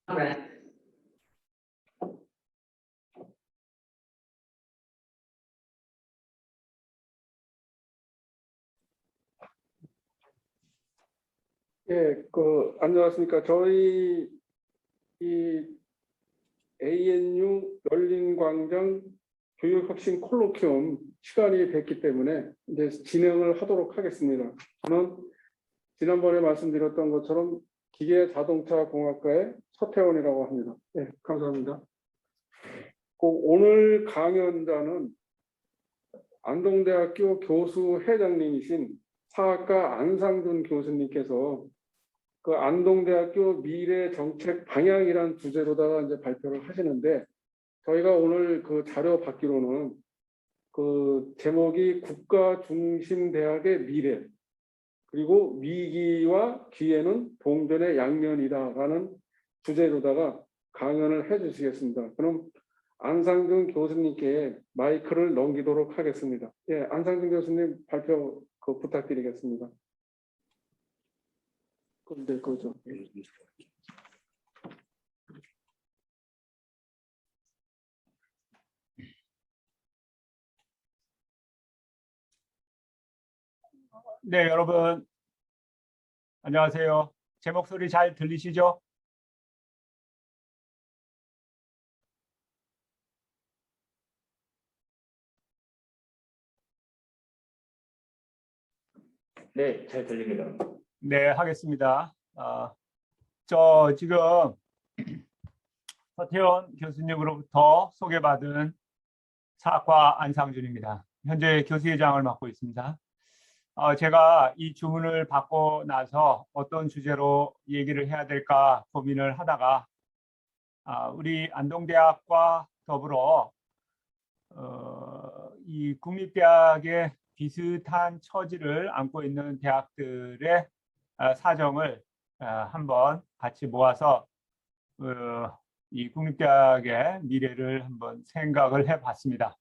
Right. 예, 안녕하십니까. 저희 이 ANU 열린광장 교육혁신 콜로퀴움 시간이 됐기 때문에 이제 진행을 하도록 하겠습니다. 저는 지난번에 말씀드렸던 것처럼 기계자동차공학과의 서태원이라고 합니다. 네, 감사합니다. 오늘 강연자는 안동대학교 교수 회장님이신 사학과 안상준 교수님께서 그 안동대학교 미래 정책 방향이란 주제로다가 이제 발표를 하시는데, 저희가 오늘 그 자료 받기로는 그 제목이 국가 중심 대학의 미래, 그리고 위기와 기회는 동전의 양면이다라는 주제로다가 강연을 해주시겠습니다. 그럼 안상준 교수님께 마이크를 넘기도록 하겠습니다. 예, 안상준 교수님 발표 부탁드리겠습니다. 근데 그죠. 네, 여러분 안녕하세요. 제 목소리 잘 들리시죠? 네, 잘 들립니다. 네, 하겠습니다. 저 지금 서태원 교수님으로부터 소개받은 사학과 안상준입니다. 현재 교수회장을 맡고 있습니다. 제가 이 주문을 받고 나서 어떤 주제로 얘기를 해야 될까 고민을 하다가 우리 안동대학과 더불어 이 국립대학의 비슷한 처지를 안고 있는 대학들의 사정을 한번 같이 모아서 이 국립대학의 미래를 한번 생각을 해봤습니다.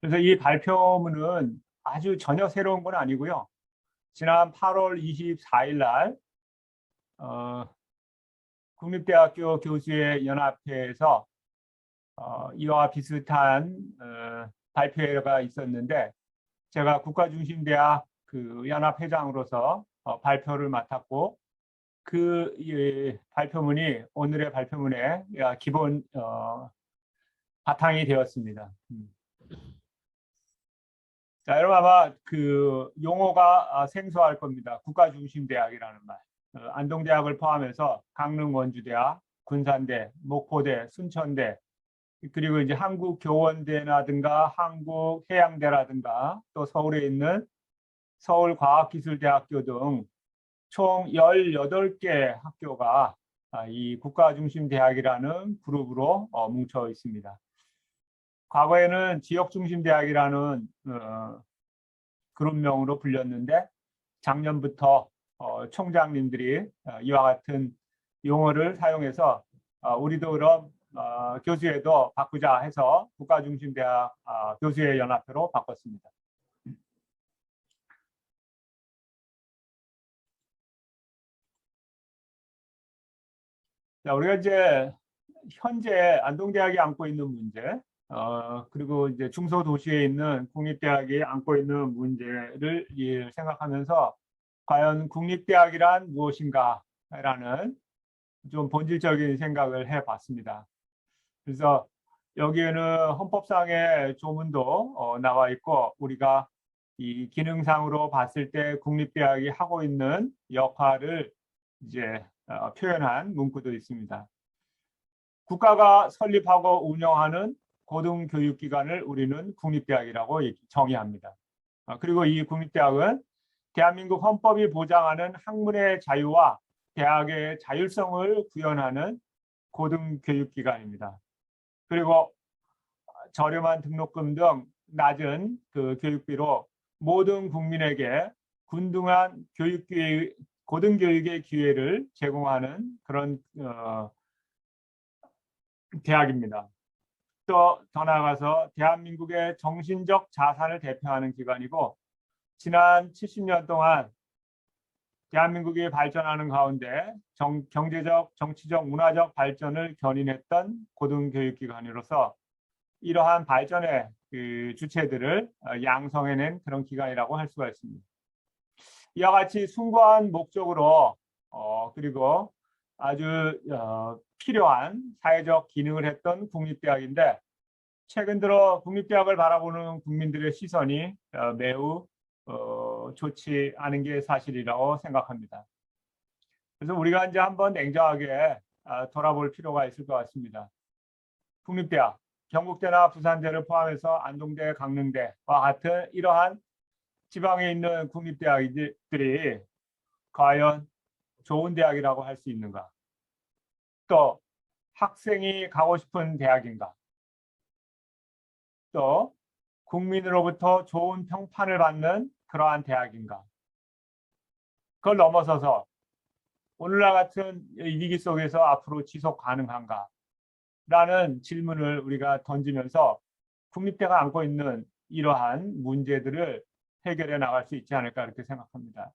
그래서 이 발표문은 아주 전혀 새로운 건 아니고요. 지난 8월 24일 날 국립대학교 교수의 연합회에서 이와 비슷한 발표회가 있었는데, 제가 국가중심대학 그 연합회장으로서 발표를 맡았고, 그 발표문이 오늘의 발표문의 기본 바탕이 되었습니다. 자, 여러분 아마 그 용어가 생소할 겁니다. 국가중심대학이라는 말. 안동대학을 포함해서 강릉 원주대학, 군산대, 목포대, 순천대, 그리고 이제 한국교원대라든가 한국해양대라든가 또 서울에 있는 서울과학기술대학교 등 총 18개 학교가 이 국가중심대학이라는 그룹으로 뭉쳐 있습니다. 과거에는 지역중심대학이라는 그룹명으로 불렸는데, 작년부터 총장님들이 이와 같은 용어를 사용해서 우리도 그럼 교수회도 바꾸자 해서 국가중심대학 교수회 연합회로 바꿨습니다. 자, 우리가 이제 현재 안동대학이 안고 있는 문제, 그리고 이제 중소도시에 있는 국립대학이 안고 있는 문제를 생각하면서 과연 국립대학이란 무엇인가라는 좀 본질적인 생각을 해봤습니다. 그래서 여기에는 헌법상의 조문도 나와 있고, 우리가 이 기능상으로 봤을 때 국립대학이 하고 있는 역할을 이제 표현한 문구도 있습니다. 국가가 설립하고 운영하는 고등교육기관을 우리는 국립대학이라고 정의합니다. 그리고 이 국립대학은 대한민국 헌법이 보장하는 학문의 자유와 대학의 자율성을 구현하는 고등교육기관입니다. 그리고 저렴한 등록금 등 낮은 그 교육비로 모든 국민에게 균등한 고등교육의 기회를 제공하는 그런 대학입니다. 또 더 나아가서 대한민국의 정신적 자산을 대표하는 기관이고, 지난 70년 동안 대한민국이 발전하는 가운데 경제적, 정치적, 문화적 발전을 견인했던 고등교육기관으로서 이러한 발전의 그 주체들을 양성해낸 그런 기관이라고 할 수가 있습니다. 이와 같이 숭고한 목적으로 그리고 아주 필요한 사회적 기능을 했던 국립대학인데 최근 들어 국립대학을 바라보는 국민들의 시선이 매우 좋지 않은 게 사실이라고 생각합니다. 그래서 우리가 이제 한번 냉정하게 돌아볼 필요가 있을 것 같습니다. 국립대학, 경북대나 부산대를 포함해서 안동대, 강릉대와 같은 이러한 지방에 있는 국립대학들이 과연 좋은 대학이라고 할 수 있는가? 또 학생이 가고 싶은 대학인가? 또 국민으로부터 좋은 평판을 받는 그러한 대학인가? 그걸 넘어서서 오늘날 같은 위기 속에서 앞으로 지속 가능한가? 라는 질문을 우리가 던지면서 국립대가 안고 있는 이러한 문제들을 해결해 나갈 수 있지 않을까 이렇게 생각합니다.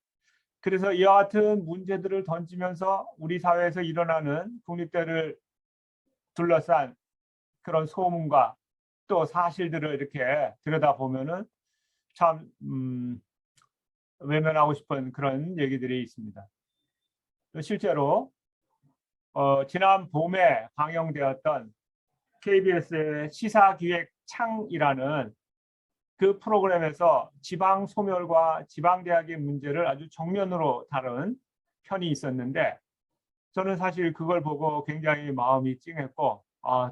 그래서 이와 같은 문제들을 던지면서 우리 사회에서 일어나는 국립대를 둘러싼 그런 소문과 또 사실들을 이렇게 들여다보면은 참 외면하고 싶은 그런 얘기들이 있습니다. 실제로 지난 봄에 방영되었던 KBS의 시사기획창이라는 그 프로그램에서 지방 소멸과 지방대학의 문제를 아주 정면으로 다룬 편이 있었는데 저는 사실 그걸 보고 굉장히 마음이 찡했고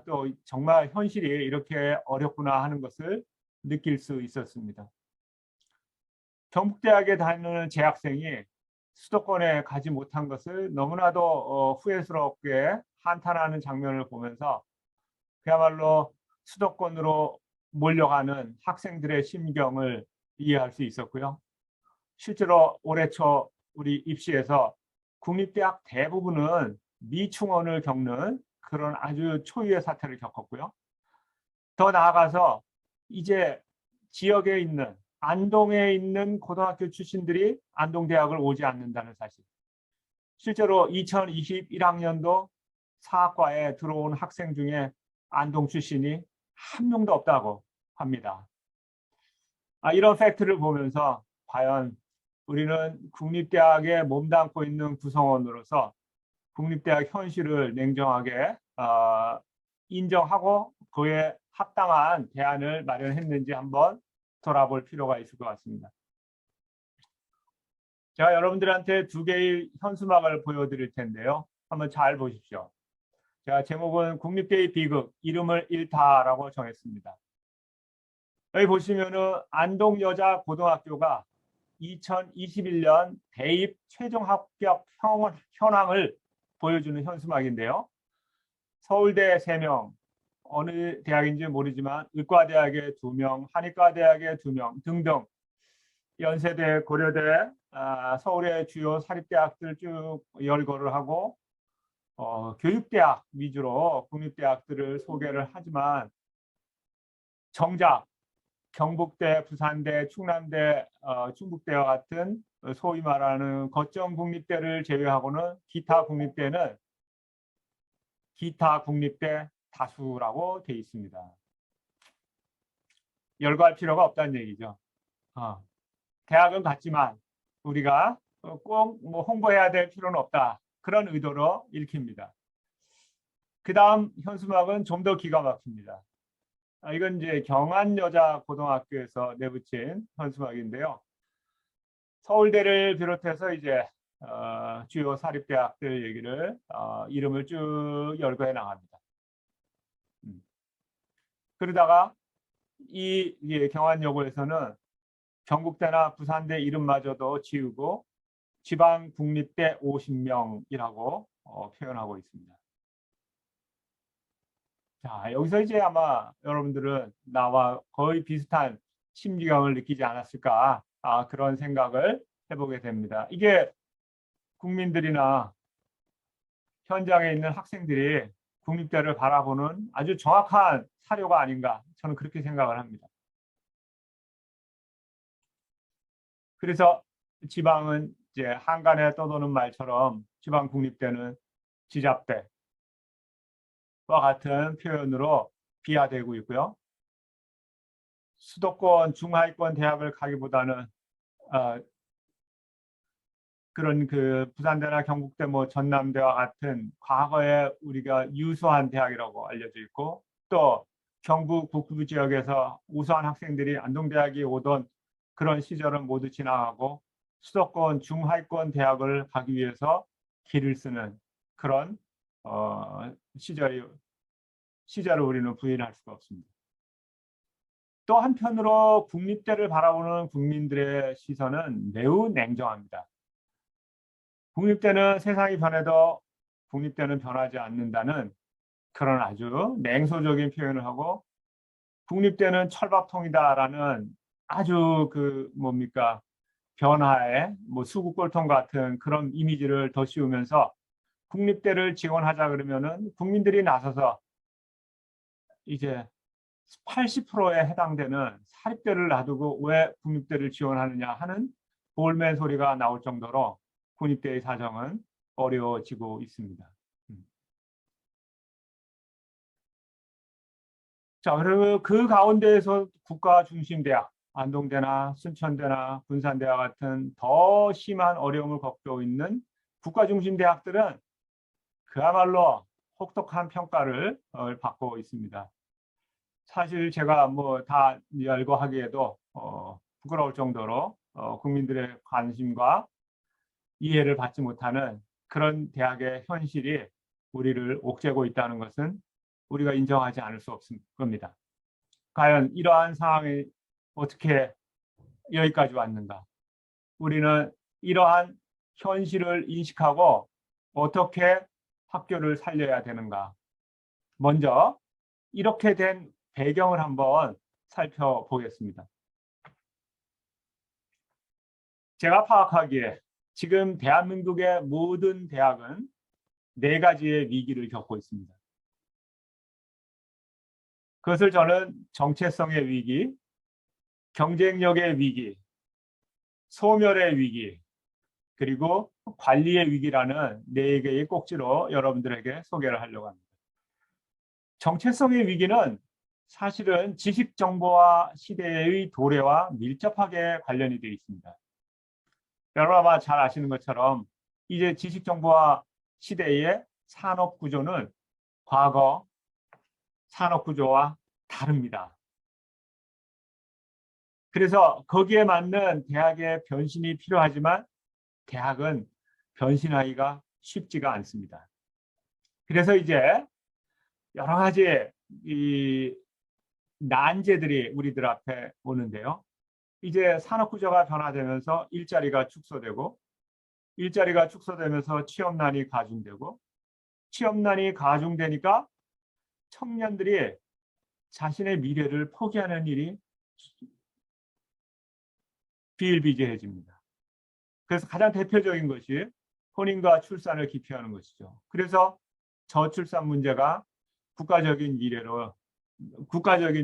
또 정말 현실이 이렇게 어렵구나 하는 것을 느낄 수 있었습니다. 경북대학에 다니는 재학생이 수도권에 가지 못한 것을 너무나도 후회스럽게 한탄하는 장면을 보면서 그야말로 수도권으로 몰려가는 학생들의 심경을 이해할 수 있었고요. 실제로 올해 초 우리 입시에서 국립대학 대부분은 미충원을 겪는 그런 아주 초유의 사태를 겪었고요. 더 나아가서 이제 지역에 있는 안동에 있는 고등학교 출신들이 안동대학을 오지 않는다는 사실. 실제로 2021학년도 사학과에 들어온 학생 중에 안동 출신이 한 명도 없다고 합니다. 이런 팩트를 보면서 과연 우리는 국립대학에 몸담고 있는 구성원으로서 국립대학 현실을 냉정하게 인정하고 그에 합당한 대안을 마련했는지 한번 돌아볼 필요가 있을 것 같습니다. 제가 여러분들한테 두 개의 현수막을 보여드릴 텐데요. 한번 잘 보십시오. 제가 제목은 국립대의 비극, 이름을 잃다라고 정했습니다. 여기 보시면은 안동여자고등학교가 2021년 대입 최종 합격 현황을 보여주는 현수막인데요. 서울대 3명, 어느 대학인지 모르지만 의과대학에 2명, 한의과대학에 2명 등등 연세대, 고려대, 서울의 주요 사립대학들 쭉 열거를 하고 교육대학 위주로 국립대학들을 소개를 하지만 정작 경북대, 부산대, 충남대, 충북대와 같은 소위 말하는 거점 국립대를 제외하고는 기타 국립대 다수라고 돼 있습니다. 열거할 필요가 없다는 얘기죠. 대학은 같지만 우리가 꼭 뭐 홍보해야 될 필요는 없다. 그런 의도로 읽힙니다. 그 다음 현수막은 좀 더 기가 막힙니다. 이건 이제 경안여자고등학교에서 내붙인 현수막인데요. 서울대를 비롯해서 이제 주요 사립대학들 얘기를 이름을 쭉 열거해 나갑니다. 그러다가 이 경안여고에서는 경북대나 부산대 이름마저도 지우고 지방 국립대 50명이라고 표현하고 있습니다. 자, 여기서 이제 아마 여러분들은 나와 거의 비슷한 심경을 느끼지 않았을까 그런 생각을 해보게 됩니다. 이게 국민들이나 현장에 있는 학생들이 국립대를 바라보는 아주 정확한 사료가 아닌가 저는 그렇게 생각을 합니다. 그래서 지방은 이제 한간에 떠도는 말처럼 지방 국립대는 지잡대와 같은 표현으로 비하되고 있고요. 수도권 중하위권 대학을 가기보다는 그런 그 부산대나 경북대, 뭐 전남대와 같은 과거에 우리가 유수한 대학이라고 알려져 있고, 또 경북 북부 지역에서 우수한 학생들이 안동대학에 오던 그런 시절은 모두 지나가고 수도권 중하위권 대학을 가기 위해서 길을 쓰는 그런 시절을 우리는 부인할 수가 없습니다. 또 한편으로 국립대를 바라보는 국민들의 시선은 매우 냉정합니다. 국립대는 세상이 변해도 국립대는 변하지 않는다는 그런 아주 냉소적인 표현을 하고, 국립대는 철밥통이다라는 아주 그 뭡니까 변화의 뭐 수국골통 같은 그런 이미지를 더 씌우면서 국립대를 지원하자 그러면은 국민들이 나서서 이제 80%에 해당되는 사립대를 놔두고 왜 국립대를 지원하느냐 하는 볼멘 소리가 나올 정도로 국립대의 사정은 어려워지고 있습니다. 자, 그리고 그 가운데에서 국가 중심 대학, 안동대나 순천대나 군산대와 같은 더 심한 어려움을 겪고 있는 국가 중심 대학들은 그야말로 혹독한 평가를 받고 있습니다. 사실 제가 뭐 다 알고 하기에도 부끄러울 정도로 국민들의 관심과 이해를 받지 못하는 그런 대학의 현실이 우리를 옥죄고 있다는 것은 우리가 인정하지 않을 수 없을 겁니다. 과연 이러한 상황이 어떻게 여기까지 왔는가? 우리는 이러한 현실을 인식하고 어떻게 학교를 살려야 되는가? 먼저 이렇게 된 배경을 한번 살펴보겠습니다. 제가 파악하기에 지금 대한민국의 모든 대학은 4가지의 위기를 겪고 있습니다. 그것을 저는 정체성의 위기, 경쟁력의 위기, 소멸의 위기, 그리고 관리의 위기라는 4개의 꼭지로 여러분들에게 소개를 하려고 합니다. 정체성의 위기는 사실은 지식정보화 시대의 도래와 밀접하게 관련이 되어 있습니다. 여러분 아마 잘 아시는 것처럼 이제 지식정보화 시대의 산업구조는 과거 산업구조와 다릅니다. 그래서 거기에 맞는 대학의 변신이 필요하지만 대학은 변신하기가 쉽지가 않습니다. 그래서 이제 여러 가지 이 난제들이 우리들 앞에 오는데요. 이제 산업구조가 변화되면서 일자리가 축소되면서 취업난이 가중되고, 취업난이 가중되니까 청년들이 자신의 미래를 포기하는 일이 비일비재해집니다. 그래서 가장 대표적인 것이 혼인과 출산을 기피하는 것이죠. 그래서 저출산 문제가 국가적인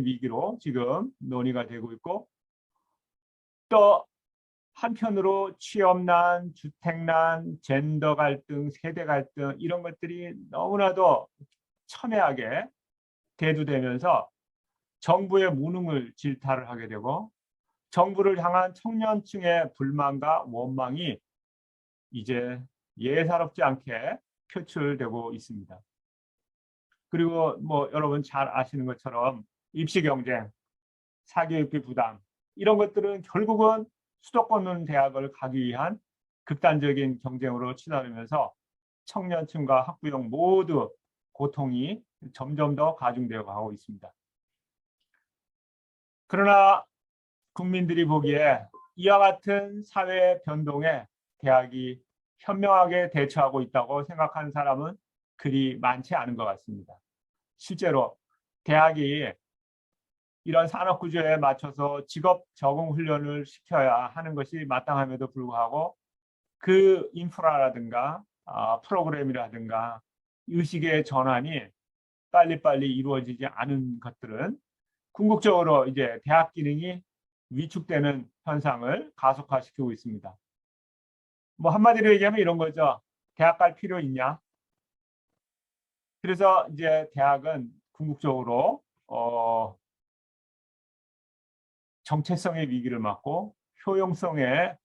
위기로 지금 논의가 되고 있고, 또 한편으로 취업난, 주택난, 젠더 갈등, 세대 갈등 이런 것들이 너무나도 첨예하게 대두되면서 정부의 무능을 질타를 하게 되고, 정부를 향한 청년층의 불만과 원망이 이제 예사롭지 않게 표출되고 있습니다. 그리고 뭐 여러분 잘 아시는 것처럼 입시 경쟁, 사교육비 부담 이런 것들은 결국은 수도권 대학을 가기 위한 극단적인 경쟁으로 치달으면서 청년층과 학부형 모두 고통이 점점 더 가중되어 가고 있습니다. 그러나 국민들이 보기에 이와 같은 사회 변동에 대학이 현명하게 대처하고 있다고 생각하는 사람은 그리 많지 않은 것 같습니다. 실제로 대학이 이런 산업구조에 맞춰서 직업 적응 훈련을 시켜야 하는 것이 마땅함에도 불구하고 그 인프라라든가 프로그램이라든가 의식의 전환이 빨리빨리 이루어지지 않은 것들은 궁극적으로 이제 대학 기능이 위축되는 현상을 가속화시키고 있습니다. 뭐 한마디로 얘기하면 이런 거죠. 대학 갈 필요 있냐? 그래서 이제 대학은 궁극적으로 정체성의 위기를 맞고 효용성의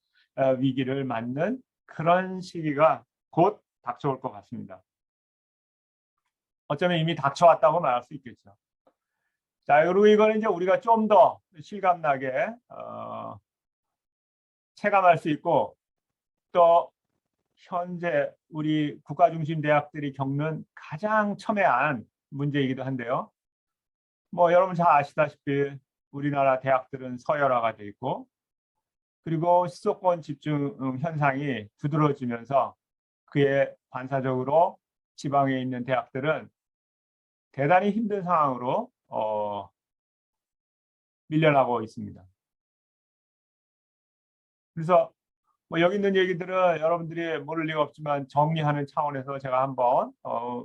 위기를 맞는 그런 시기가 곧 닥쳐올 것 같습니다. 어쩌면 이미 닥쳐왔다고 말할 수 있겠죠. 자, 그리고 이거는 이제 우리가 좀 더 실감나게 체감할 수 있고 또 현재 우리 국가 중심 대학들이 겪는 가장 첨예한 문제이기도 한데요. 뭐 여러분 잘 아시다시피 우리나라 대학들은 서열화가 돼 있고 그리고 수도권 집중 현상이 두드러지면서 그에 반사적으로 지방에 있는 대학들은 대단히 힘든 상황으로 밀려나고 있습니다. 그래서 뭐 여기 있는 얘기들은 여러분들이 모를 리가 없지만 정리하는 차원에서 제가 한번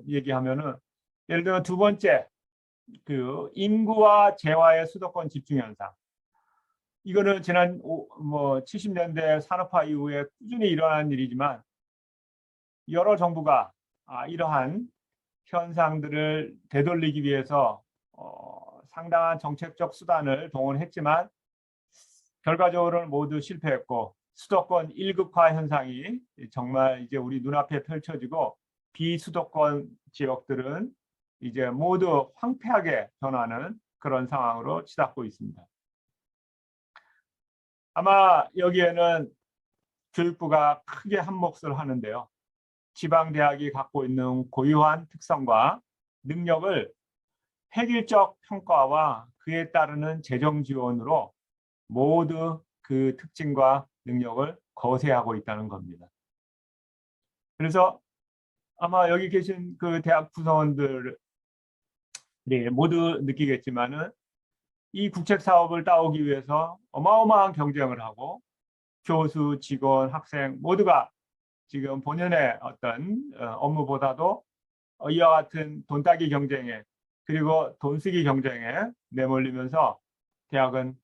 얘기하면은 예를 들어 두 번째 그 인구와 재화의 수도권 집중 현상. 이거는 지난 70년대 산업화 이후에 꾸준히 일어난 일이지만 여러 정부가 이러한 현상들을 되돌리기 위해서 상당한 정책적 수단을 동원했지만 결과적으로는 모두 실패했고 수도권 1극화 현상이 정말 이제 우리 눈앞에 펼쳐지고 비수도권 지역들은 이제 모두 황폐하게 변하는 그런 상황으로 치닫고 있습니다. 아마 여기에는 교육부가 크게 한 몫을 하는데요. 지방대학이 갖고 있는 고유한 특성과 능력을 획일적 평가와 그에 따르는 재정 지원으로 모두 그 특징과 능력을 거세하고 있다는 겁니다. 그래서 아마 여기 계신 그 대학 구성원들이 모두 느끼겠지만은 이 국책 사업을 따오기 위해서 어마어마한 경쟁을 하고 교수, 직원, 학생 모두가 지금 본연의 어떤 업무보다도 이와 같은 돈 따기 경쟁에 그리고 돈 쓰기 경쟁에 내몰리면서 대학은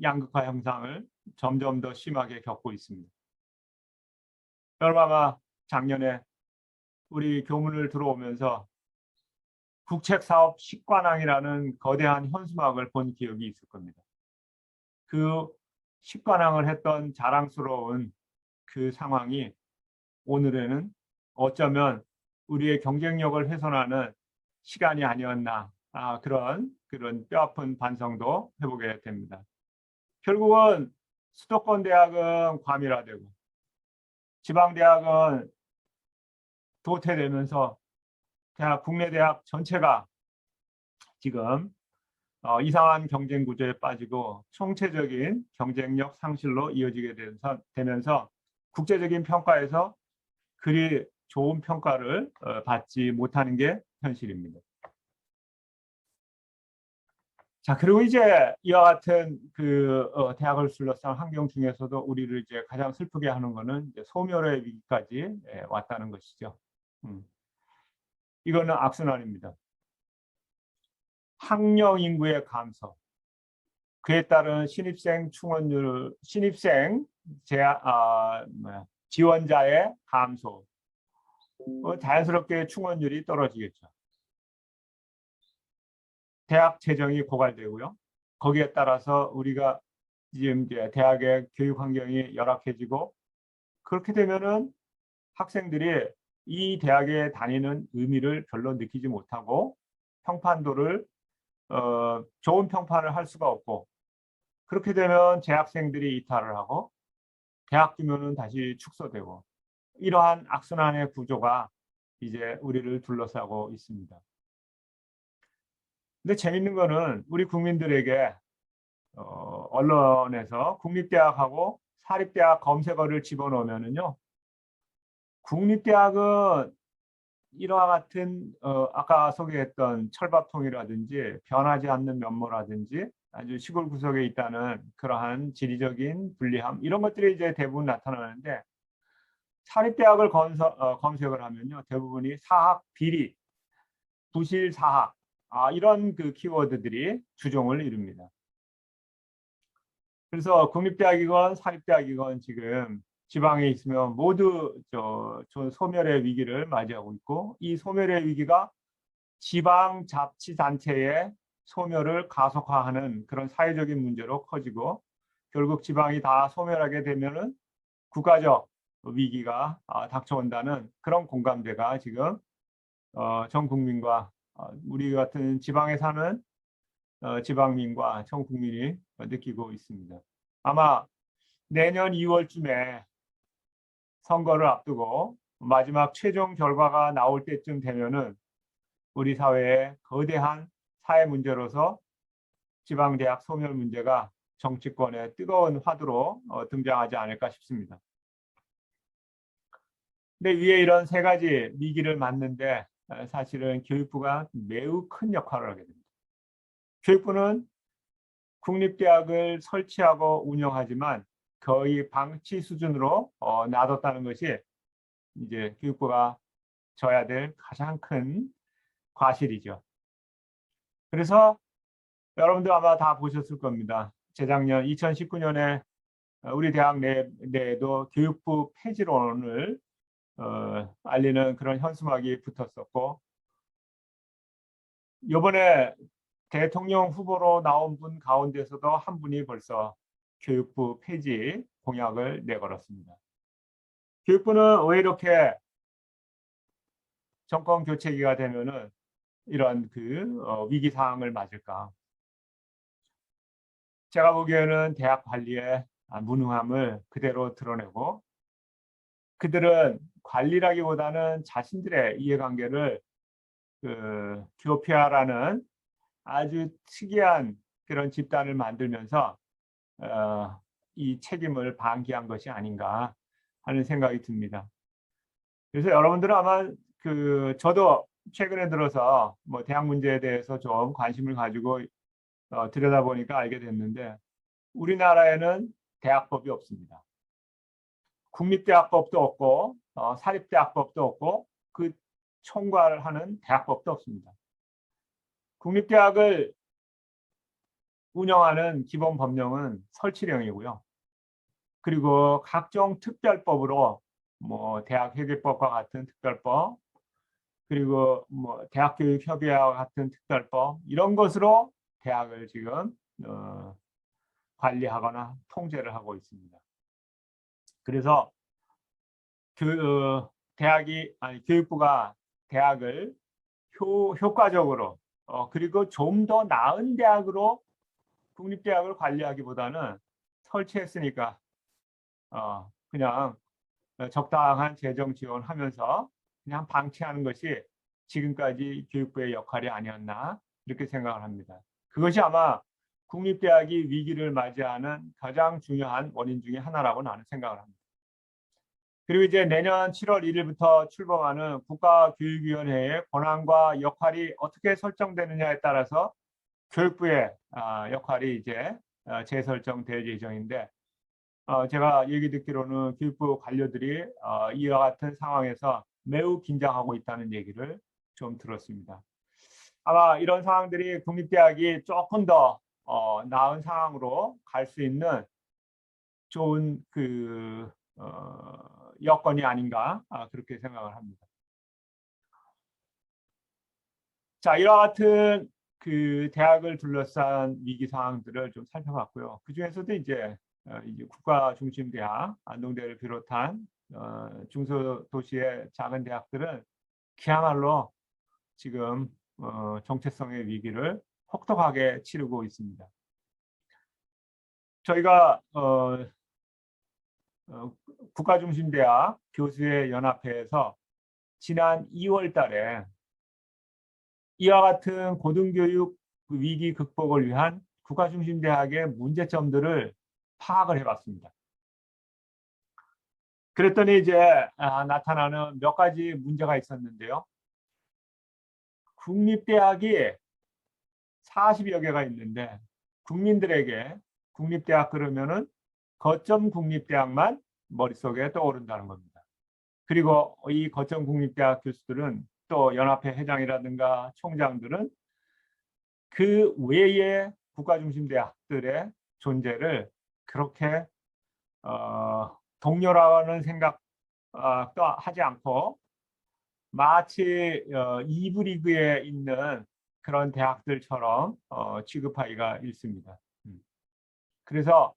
양극화 현상을 점점 더 심하게 겪고 있습니다. 여러분 아마 작년에 우리 교문을 들어오면서 국책사업 10관왕이라는 거대한 현수막을 본 기억이 있을 겁니다. 그 10관왕을 했던 자랑스러운 그 상황이 오늘에는 어쩌면 우리의 경쟁력을 훼손하는 시간이 아니었나 그런 뼈아픈 반성도 해보게 됩니다. 결국은 수도권 대학은 과밀화되고 지방대학은 도태되면서 국내 대학 전체가 지금 이상한 경쟁 구조에 빠지고 총체적인 경쟁력 상실로 이어지게 되면서 국제적인 평가에서 그리 좋은 평가를 받지 못하는 게 현실입니다. 자, 그리고 이제 이와 같은 그 대학을 둘러싼 환경 중에서도 우리를 이제 가장 슬프게 하는 것은 소멸의 위기까지 왔다는 것이죠. 이거는 악순환입니다. 학령 인구의 감소, 그에 따른 신입생 충원율, 지원자의 감소, 자연스럽게 충원율이 떨어지겠죠. 대학 재정이 고갈되고요. 거기에 따라서 우리가 지금 이제 대학의 교육 환경이 열악해지고 그렇게 되면은 학생들이 이 대학에 다니는 의미를 별로 느끼지 못하고 평판도를 좋은 평판을 할 수가 없고 그렇게 되면 재학생들이 이탈을 하고 대학 규모는 다시 축소되고 이러한 악순환의 구조가 이제 우리를 둘러싸고 있습니다. 근데 재밌는 거는 우리 국민들에게 언론에서 국립대학하고 사립대학 검색어를 집어넣으면은요, 국립대학은 이와 같은 아까 소개했던 철밥통이라든지 변하지 않는 면모라든지 아주 시골 구석에 있다는 그러한 지리적인 불리함 이런 것들이 이제 대부분 나타나는데 사립대학을 검색을 하면요, 대부분이 사학 비리, 부실 사학 이런 그 키워드들이 주종을 이룹니다. 그래서 국립대학이건 사립대학이건 지금 지방에 있으면 모두 저 소멸의 위기를 맞이하고 있고, 이 소멸의 위기가 지방자치단체의 소멸을 가속화하는 그런 사회적인 문제로 커지고, 결국 지방이 다 소멸하게 되면은 국가적 위기가 닥쳐온다는 그런 공감대가 지금 전 국민과 우리 같은 지방에 사는 지방민과 전 국민이 느끼고 있습니다. 아마 내년 2월쯤에 선거를 앞두고 마지막 최종 결과가 나올 때쯤 되면은 우리 사회의 거대한 사회 문제로서 지방대학 소멸 문제가 정치권의 뜨거운 화두로 등장하지 않을까 싶습니다. 근데 위에 이런 세 가지 위기를 맞는데 사실은 교육부가 매우 큰 역할을 하게 됩니다. 교육부는 국립대학을 설치하고 운영하지만 거의 방치 수준으로 놔뒀다는 것이 이제 교육부가 져야 될 가장 큰 과실이죠. 그래서 여러분들 아마 다 보셨을 겁니다. 재작년 2019년에 우리 대학 내에도 교육부 폐지론을 알리는 그런 현수막이 붙었었고, 이번에 대통령 후보로 나온 분 가운데서도 한 분이 벌써 교육부 폐지 공약을 내걸었습니다. 교육부는 왜 이렇게 정권 교체기가 되면은 이런 위기 상황을 맞을까? 제가 보기에는 대학 관리의 무능함을 그대로 드러내고, 그들은 관리라기보다는 자신들의 이해관계를 교피아라는 아주 특이한 그런 집단을 만들면서 이 책임을 방기한 것이 아닌가 하는 생각이 듭니다. 그래서 여러분들은 아마 저도 최근에 들어서 뭐 대학 문제에 대해서 좀 관심을 가지고 들여다보니까 알게 됐는데, 우리나라에는 대학법이 없습니다. 국립대학법도 없고 사립대학법도 없고 그 총괄하는 대학법도 없습니다. 국립대학을 운영하는 기본 법령은 설치령이고요. 그리고 각종 특별법으로 뭐 대학회계법과 같은 특별법, 그리고 뭐 대학교육협의회와 같은 특별법, 이런 것으로 대학을 지금 관리하거나 통제를 하고 있습니다. 그래서 교육부가 대학을 효과적으로 그리고 좀 더 나은 대학으로 국립대학을 관리하기보다는 설치했으니까 그냥 적당한 재정 지원하면서 그냥 방치하는 것이 지금까지 교육부의 역할이 아니었나 이렇게 생각을 합니다. 그것이 아마 국립대학이 위기를 맞이하는 가장 중요한 원인 중에 하나라고 나는 생각을 합니다. 그리고 이제 내년 7월 1일부터 출범하는 국가교육위원회의 권한과 역할이 어떻게 설정되느냐에 따라서 교육부의 역할이 이제 재설정될 예정인데, 제가 얘기 듣기로는 교육부 관료들이 이와 같은 상황에서 매우 긴장하고 있다는 얘기를 좀 들었습니다. 아마 이런 상황들이 국립대학이 조금 더 나은 상황으로 갈 수 있는 좋은 여건이 아닌가 그렇게 생각을 합니다. 자, 이와 같은 대학을 둘러싼 위기 상황들을 좀 살펴봤고요. 그 중에서도 이제 국가 중심 대학, 안동대를 비롯한 중소도시의 작은 대학들은 그야말로 지금 정체성의 위기를 혹독하게 치르고 있습니다. 저희가 국가중심대학 교수의 연합회에서 지난 2월 달에 이와 같은 고등교육 위기 극복을 위한 국가중심대학의 문제점들을 파악을 해봤습니다. 그랬더니 이제 나타나는 몇 가지 문제가 있었는데요. 국립대학이 40여 개가 있는데 국민들에게 국립대학 그러면은 거점 국립대학만 머릿속에 떠오른다는 겁니다. 그리고 이 거점 국립대학 교수들은 또 연합회 회장이라든가 총장들은 그 외의 국가중심 대학들의 존재를 그렇게 동료라는 생각 또 하지 않고 마치 2부 리그에 있는 그런 대학들처럼 취급하기가 일쑤입니다. 그래서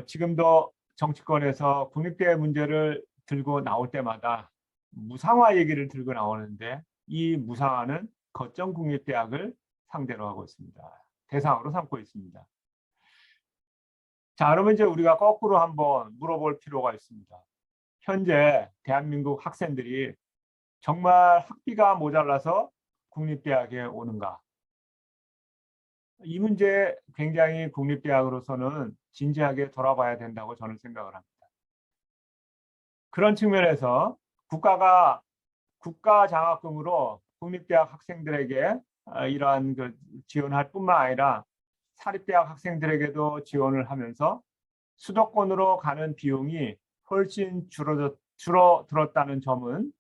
지금도 정치권에서 국립대 문제를 들고 나올 때마다 무상화 얘기를 들고 나오는데 이 무상화는 거점 국립대학을 상대로 하고 있습니다. 대상으로 삼고 있습니다. 자, 그러면 이제 우리가 거꾸로 한번 물어볼 필요가 있습니다. 현재 대한민국 학생들이 정말 학비가 모자라서 국립대학에 오는가? 이 문제 굉장히 국립대학으로서는 진지하게 돌아봐야 된다고 저는 생각을 합니다. 그런 측면에서 국가가 국가 장학금으로 국립대학 학생들에게 이러한 그 지원할 뿐만 아니라 사립대학 학생들에게도 지원을 하면서 수도권으로 가는 비용이 훨씬 줄어들었다는 점은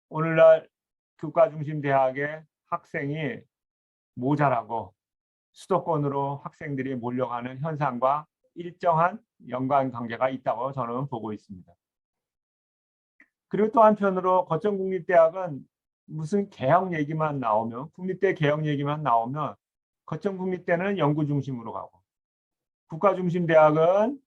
오늘날 국가 중심 대학의 학생이 모자라고 수도권으로 학생들이 몰려가는 현상과 일정한 연관관계가 있다고 저는 보고 있습니다. 그리고 또 한편으로 거점국립대학은 무슨 개혁 얘기만 나오면 국립대 개혁 얘기만 나오면 거점국립대는 연구 중심으로 가고 국가 중심 대학은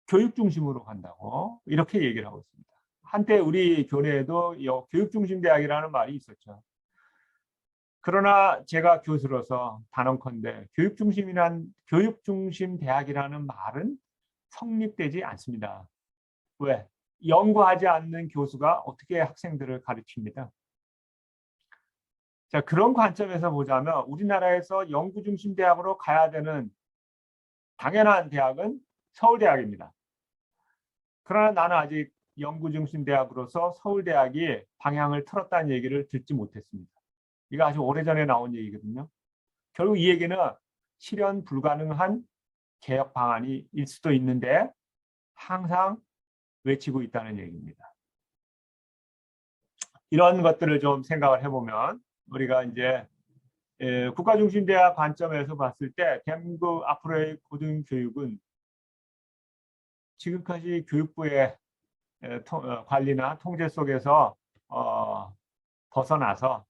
교육 중심으로 간다고 이렇게 얘기를 하고 있습니다. 한때 우리 교내에도 교육 중심 대학이라는 말이 있었죠. 그러나 제가 교수로서 단언컨대 교육 중심 대학이라는 말은 성립되지 않습니다. 왜? 연구하지 않는 교수가 어떻게 학생들을 가르칩니다. 자, 그런 관점에서 보자면 우리나라에서 연구 중심 대학으로 가야 되는 당연한 대학은 서울대학입니다. 그러나 나는 아직 연구 중심 대학으로서 서울대학이 방향을 틀었다는 얘기를 듣지 못했습니다. 이거 아주 오래전에 나온 얘기거든요. 결국 이 얘기는 실현 불가능한 개혁 방안이 일 수도 있는데 항상 외치고 있다는 얘기입니다. 이런 것들을 좀 생각을 해보면 우리가 이제 국가중심대학 관점에서 봤을 때 대한민국 앞으로의 고등교육은 지금까지 교육부의 관리나 통제 속에서 벗어나서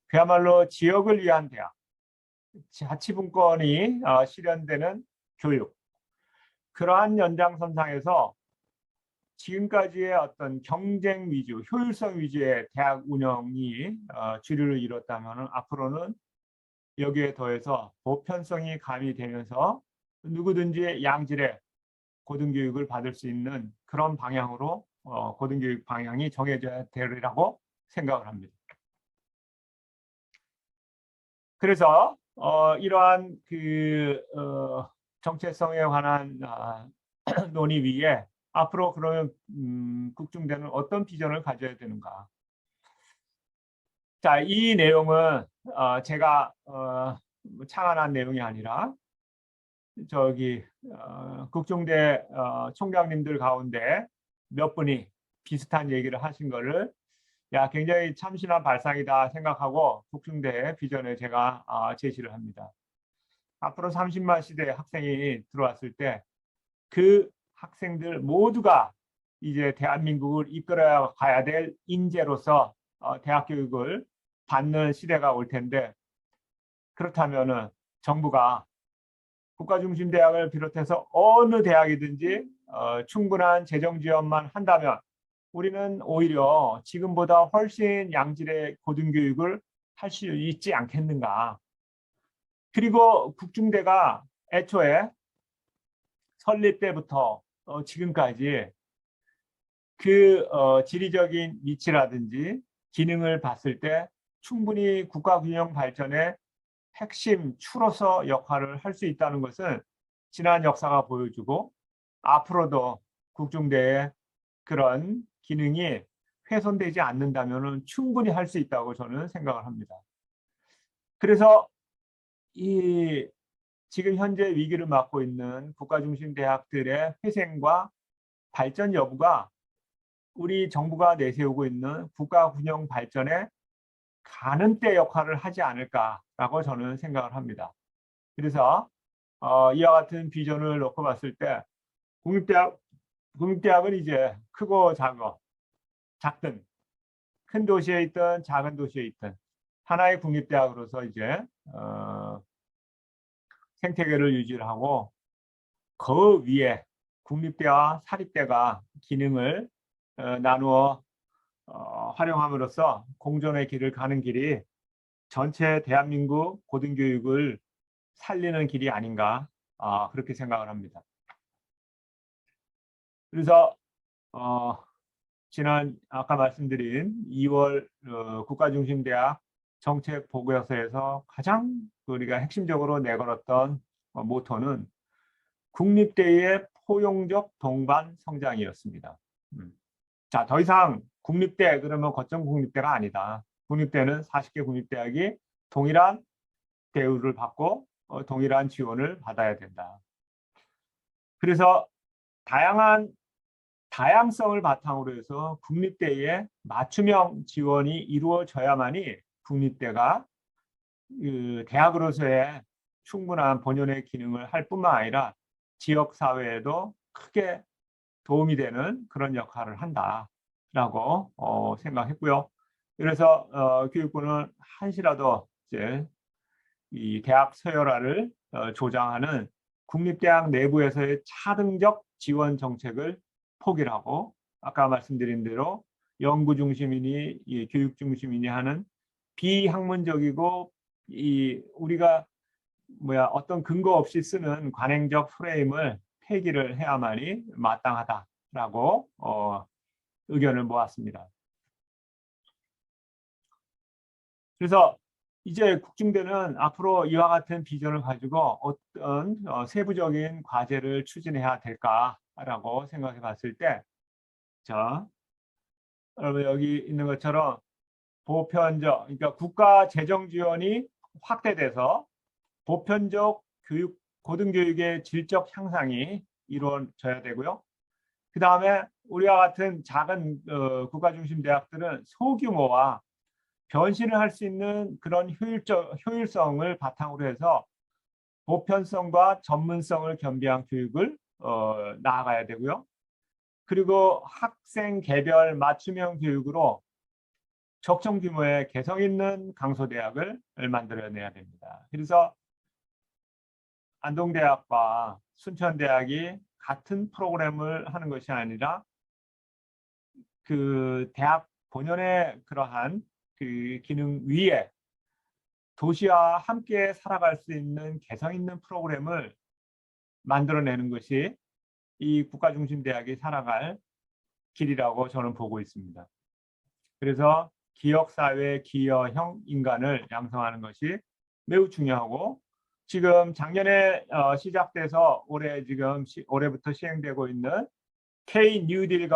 그야말로 지역을 위한 대학, 자치분권이 실현되는 교육, 그러한 연장선상에서 지금까지의 어떤 경쟁 위주, 효율성 위주의 대학 운영이 주류를 이뤘다면 앞으로는 여기에 더해서 보편성이 가미되면서 누구든지 양질의 고등교육을 받을 수 있는 그런 방향으로 고등교육 방향이 정해져야 되리라고 생각을 합니다. 그래서 이러한 그 정체성에 관한 논의 위에 앞으로 그러면 국중대는 어떤 비전을 가져야 되는가? 자, 이 내용은 제가 창안한 내용이 아니라 저기 국중대 총장님들 가운데 몇 분이 비슷한 얘기를 하신 거를 굉장히 참신한 발상이다 생각하고 국중대 비전을 제가 제시를 합니다. 앞으로 30만 시대 학생이 들어왔을 때 그 학생들 모두가 이제 대한민국을 이끌어 가야 될 인재로서 대학 교육을 받는 시대가 올 텐데, 그렇다면은 정부가 국가중심대학을 비롯해서 어느 대학이든지 충분한 재정 지원만 한다면 우리는 오히려 지금보다 훨씬 양질의 고등교육을 할 수 있지 않겠는가. 그리고 국중대가 애초에 설립 때부터 지금까지 그 지리적인 위치라든지 기능을 봤을 때 충분히 국가균형 발전의 핵심 추로서 역할을 할 수 있다는 것은 지난 역사가 보여주고 앞으로도 국중대의 그런 기능이 훼손되지 않는다면 충분히 할 수 있다고 저는 생각을 합니다. 그래서 이 지금 현재 위기를 맞고 있는 국가중심 대학들의 회생과 발전 여부가 우리 정부가 내세우고 있는 국가균형 발전의 가늠대 역할을 하지 않을까라고 저는 생각을 합니다. 그래서 이와 같은 비전을 놓고 봤을 때 국립대학은 이제 크고 작든 큰 도시에 있든 작은 도시에 있든 하나의 국립대학으로서 이제 생태계를 유지를 하고 그 위에 국립대와 사립대가 기능을 나누어 활용함으로써 공존의 길을 가는 길이 전체 대한민국 고등교육을 살리는 길이 아닌가 그렇게 생각을 합니다. 그래서 지난 아까 말씀드린 2월 국가중심대학 정책보고서에서 가장 우리가 핵심적으로 내걸었던 모토는 국립대의 포용적 동반 성장이었습니다. 자, 더 이상 국립대 그러면 거점 국립대가 아니다. 국립대는 40개 국립대학이 동일한 대우를 받고 동일한 지원을 받아야 된다. 그래서 다양성을 바탕으로 해서 국립대의 맞춤형 지원이 이루어져야만이 국립대가 대학으로서의 충분한 본연의 기능을 할 뿐만 아니라 지역사회에도 크게 도움이 되는 그런 역할을 한다라고 생각했고요. 그래서 교육부는 한시라도 이제 이 대학 서열화를 조장하는 국립대학 내부에서의 차등적 지원 정책을 포기를 하고 아까 말씀드린 대로 연구 중심이니 교육 중심이니 하는 비학문적이고 우리가 어떤 근거 없이 쓰는 관행적 프레임을 폐기를 해야만이 마땅하다라고 의견을 모았습니다. 그래서 이제 국중대는 앞으로 이와 같은 비전을 가지고 어떤 세부적인 과제를 추진해야 될까라고 생각해 봤을 때, 자, 여러분 여기 있는 것처럼 보편적, 그러니까 국가 재정 지원이 확대돼서 보편적 고등교육의 질적 향상이 이루어져야 되고요. 그 다음에 우리와 같은 작은 국가중심 대학들은 소규모와 변신을 할 수 있는 그런 효율성을 바탕으로 해서 보편성과 전문성을 겸비한 교육을 나아가야 되고요. 그리고 학생 개별 맞춤형 교육으로 적정 규모의 개성 있는 강소대학을 만들어내야 됩니다. 그래서 안동대학과 순천대학이 같은 프로그램을 하는 것이 아니라 그 대학 본연의 그러한 그 기능 위에 도시와 함께 살아갈 수 있는 개성 있는 프로그램을 만들어내는 것이 이 국가중심대학이 살아갈 길이라고 저는 보고 있습니다. 그래서 기억사회 기여형 인간을 양성하는 것이 매우 중요하고 지금 작년에 시작돼서 올해부터 시행되고 있는 K-뉴딜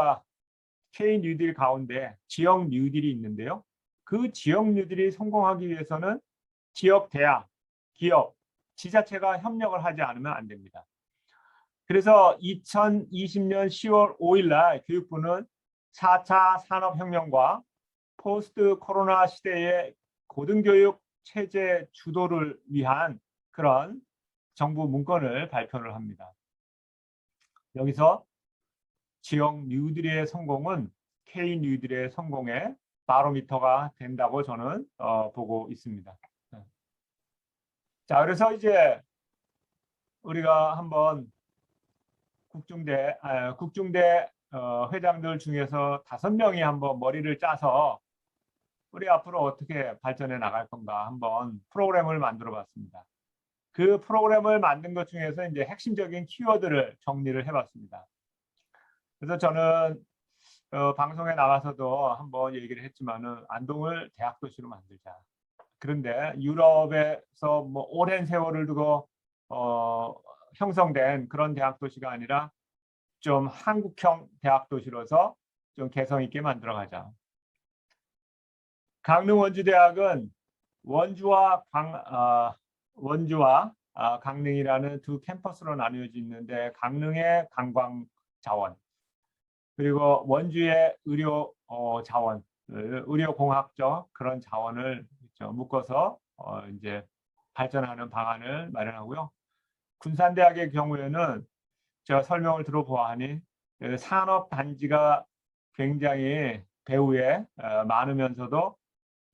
가운데 지역 뉴딜이 있는데요. 그 지역 뉴딜이 성공하기 위해서는 지역 대학, 기업, 지자체가 협력을 하지 않으면 안 됩니다. 그래서 2020년 10월 5일 날 교육부는 4차 산업혁명과 포스트 코로나 시대의 고등교육 체제 주도를 위한 그런 정부 문건을 발표를 합니다. 여기서 지역 뉴딜의 성공은 K 뉴딜의 성공의 바로미터가 된다고 저는 보고 있습니다. 자, 그래서 이제 우리가 한번 국중대 회장들 중에서 5명이 한번 머리를 짜서 우리 앞으로 어떻게 발전해 나갈 건가 한번 프로그램을 만들어 봤습니다. 그 프로그램을 만든 것 중에서 이제 핵심적인 키워드를 정리를 해봤습니다. 그래서 저는 방송에 나가서도 한번 얘기를 했지만은 안동을 대학 도시로 만들자. 그런데 유럽에서 오랜 세월을 두고 형성된 그런 대학 도시가 아니라 좀 한국형 대학 도시로서 좀 개성 있게 만들어가자. 강릉원주대학은 원주와 강릉이라는 두 캠퍼스로 나뉘어져 있는데 강릉의 관광 자원 그리고 원주의 의료 자원, 의료공학적 그런 자원을 묶어서 이제 발전하는 방안을 마련하고요. 군산대학의 경우에는 제가 설명을 들어보아하니 산업 단지가 굉장히 배후에 많으면서도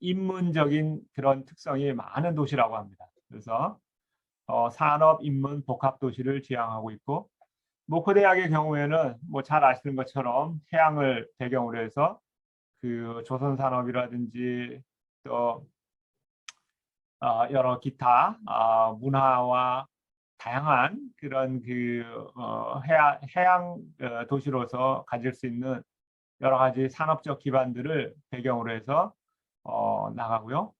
인문적인 그런 특성이 많은 도시라고 합니다. 그래서 산업, 인문, 복합 도시를 지향하고 있고, 모코대학의 경우에는 뭐 잘 아시는 것처럼 해양을 배경으로 해서 그 조선 산업이라든지 또 여러 기타 문화와 다양한 그런 그 해양 도시로서 가질 수 있는 여러 가지 산업적 기반들을 배경으로 해서 나가고요.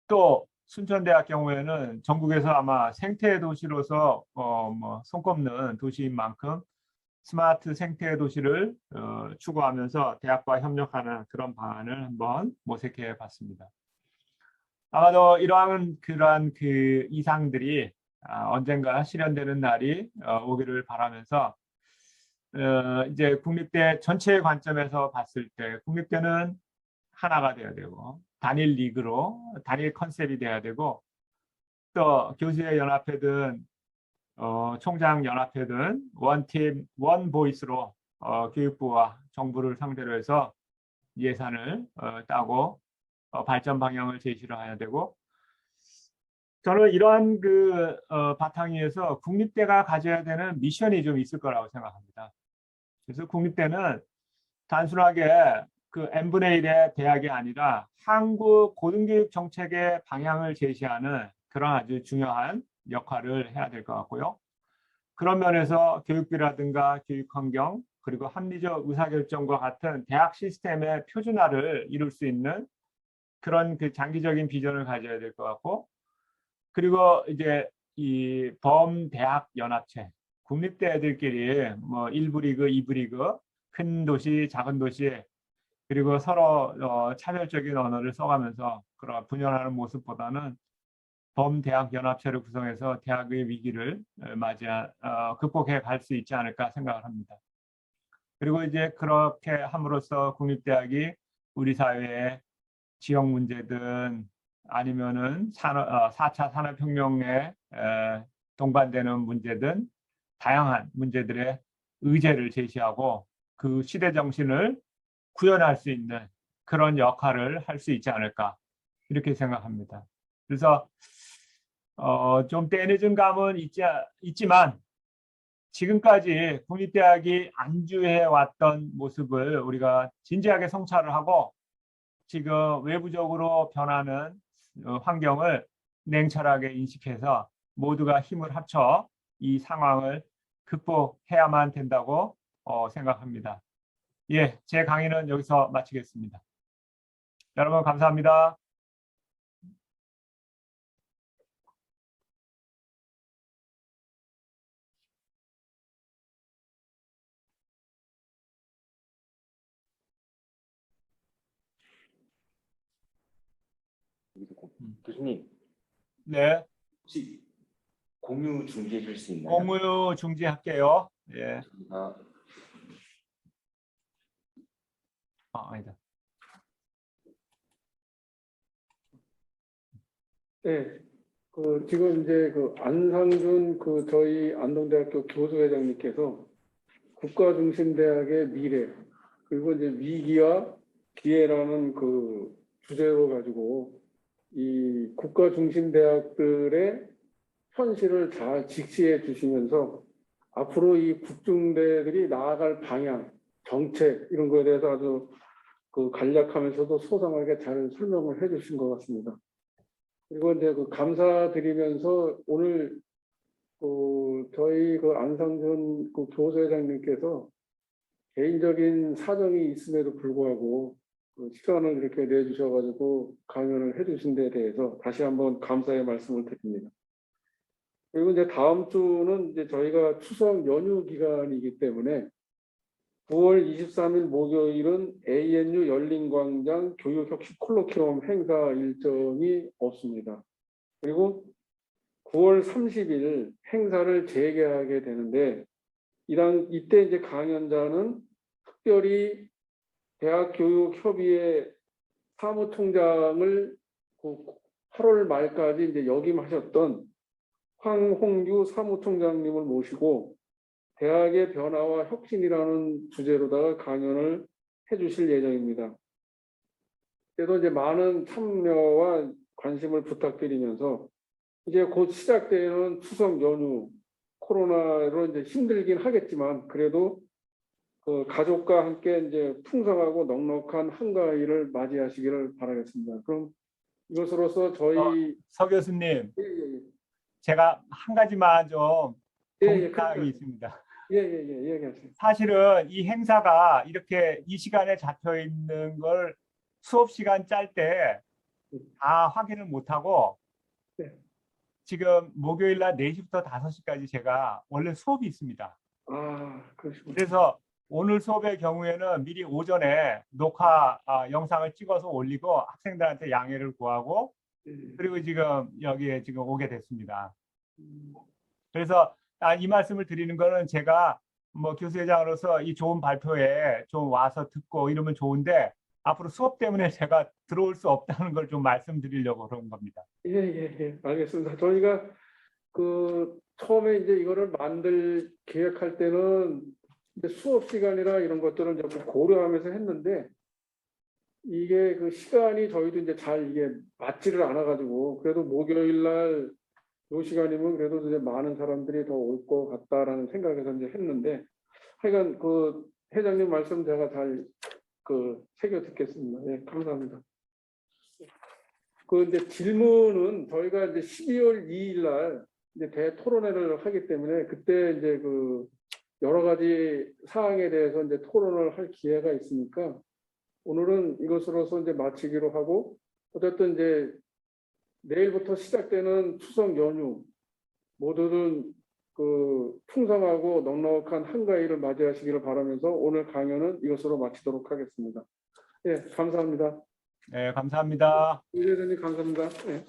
또 순천대학 경우에는 전국에서 아마 생태 도시로서 뭐 손꼽는 도시인 만큼 스마트 생태 도시를 추구하면서 대학과 협력하는 그런 방안을 한번 모색해 봤습니다. 아마도 그러한 그 이상들이 언젠가 실현되는 날이 오기를 바라면서 이제 국립대 전체의 관점에서 봤을 때 국립대는 하나가 돼야 되고 단일 리그로 단일 컨셉이 돼야 되고 또 교수의 연합회든 총장 연합회든 원팀 원보이스로 교육부와 정부를 상대로 해서 예산을 따고 발전 방향을 제시를 해야 되고, 저는 이러한 그 바탕 위에서 국립대가 가져야 되는 미션이 좀 있을 거라고 생각합니다. 그래서 국립대는 단순하게 그 n분의 1의 대학이 아니라 한국 고등교육 정책의 방향을 제시하는 그런 아주 중요한 역할을 해야 될 것 같고요. 그런 면에서 교육비라든가 교육환경 그리고 합리적 의사결정과 같은 대학 시스템의 표준화를 이룰 수 있는 그런 그 장기적인 비전을 가져야 될 것 같고, 그리고 이제 이 범대학 연합체 국립대 애들끼리 뭐 1부 리그, 2부 리그, 큰 도시, 작은 도시 그리고 서로 차별적인 언어를 써가면서 그런 분열하는 모습보다는 범대학 연합체를 구성해서 대학의 위기를 극복해 갈 수 있지 않을까 생각을 합니다. 그리고 이제 그렇게 함으로써 국립대학이 우리 사회의 지역 문제든 아니면은 4차 산업혁명에 동반되는 문제든 다양한 문제들의 의제를 제시하고 그 시대 정신을 구현할 수 있는 그런 역할을 할 수 있지 않을까 이렇게 생각합니다. 그래서 좀 때늦은 감은 있지만 지금까지 국립대학이 안주해 왔던 모습을 우리가 진지하게 성찰을 하고 지금 외부적으로 변하는 환경을 냉철하게 인식해서 모두가 힘을 합쳐 이 상황을 극복해야만 된다고 생각합니다. 예, 제 강의는 여기서 마치겠습니다. 여러분 감사합니다. 교수님, 네, 혹시 공유 중지해 줄 수 있나요? 공유 중지할게요. 예. 아니다. 네, 지금 이제 안상준 저희 안동대학교 교수회장님께서 국가중심대학의 미래 그리고 이제 위기와 기회라는 주제로 가지고 이 국가중심대학들의 현실을 잘 직시해 주시면서 앞으로 이 국중대들이 나아갈 방향, 정책 이런 거에 대해서 아주 간략하면서도 소상하게 잘 설명을 해 주신 것 같습니다. 그리고 이제 감사드리면서 오늘 저희 안상준 교수회장님께서 개인적인 사정이 있음에도 불구하고 시간을 이렇게 내주셔가지고 강연을 해주신 데 대해서 다시 한번 감사의 말씀을 드립니다. 그리고 이제 다음 주는 이제 저희가 추석 연휴 기간이기 때문에 9월 23일 목요일은 ANU 열린광장 교육혁신 콜로키움 행사 일정이 없습니다. 그리고 9월 30일 행사를 재개하게 되는데 이때 이제 강연자는 특별히 대학교육협의회 사무총장을 8월 말까지 이제 역임하셨던 황홍규 사무총장님을 모시고 대학의 변화와 혁신이라는 주제로다가 강연을 해주실 예정입니다. 그래도 이제 많은 참여와 관심을 부탁드리면서 이제 곧 시작되는 추석 연휴 코로나로 이제 힘들긴 하겠지만 그래도 그 가족과 함께 이제 풍성하고 넉넉한 한가위를 맞이하시기를 바라겠습니다. 그럼 이것으로서 저희 서 교수님, 예, 예, 제가 한 가지만 좀 예, 동의사항이 있습니다. 얘기하세요. 사실은 이 행사가 이렇게 이 시간에 잡혀 있는 걸 수업 시간 짤 때 다 확인을 못하고 네. 지금 목요일 날 4시부터 5시까지 제가 원래 수업이 있습니다. 그러시군요. 그래서 오늘 수업의 경우에는 미리 오전에 녹화 영상을 찍어서 올리고 학생들한테 양해를 구하고 그리고 지금 여기에 지금 오게 됐습니다. 그래서 이 말씀을 드리는 거는 제가 뭐 교수회장으로서 이 좋은 발표에 좀 와서 듣고 이러면 좋은데 앞으로 수업 때문에 제가 들어올 수 없다는 걸 좀 말씀드리려고 그런 겁니다. 알겠습니다. 저희가 그 처음에 이제 이거를 계획할 때는 이제 수업 시간이나 이런 것들을 좀 고려하면서 했는데 이게 그 시간이 저희도 이제 잘 이게 맞지를 않아가지고 그래도 목요일 날 이 시간이면 그래도 이제 많은 사람들이 더 올 것 같다라는 생각에서 이제 했는데 하여간 그 회장님 말씀 제가 잘 그 새겨 듣겠습니다. 예, 감사합니다. 그 이제 질문은 저희가 이제 12월 2일 날 이제 대토론회를 하기 때문에 그때 이제 그 여러 가지 사항에 대해서 이제 토론을 할 기회가 있으니까 오늘은 이것으로서 이제 마치기로 하고 어쨌든 이제 내일부터 시작되는 추석 연휴 모두들 그 풍성하고 넉넉한 한가위를 맞이하시기를 바라면서 오늘 강연은 이것으로 마치도록 하겠습니다. 예, 감사합니다. 네, 감사합니다. 유 회장님 감사합니다. 예.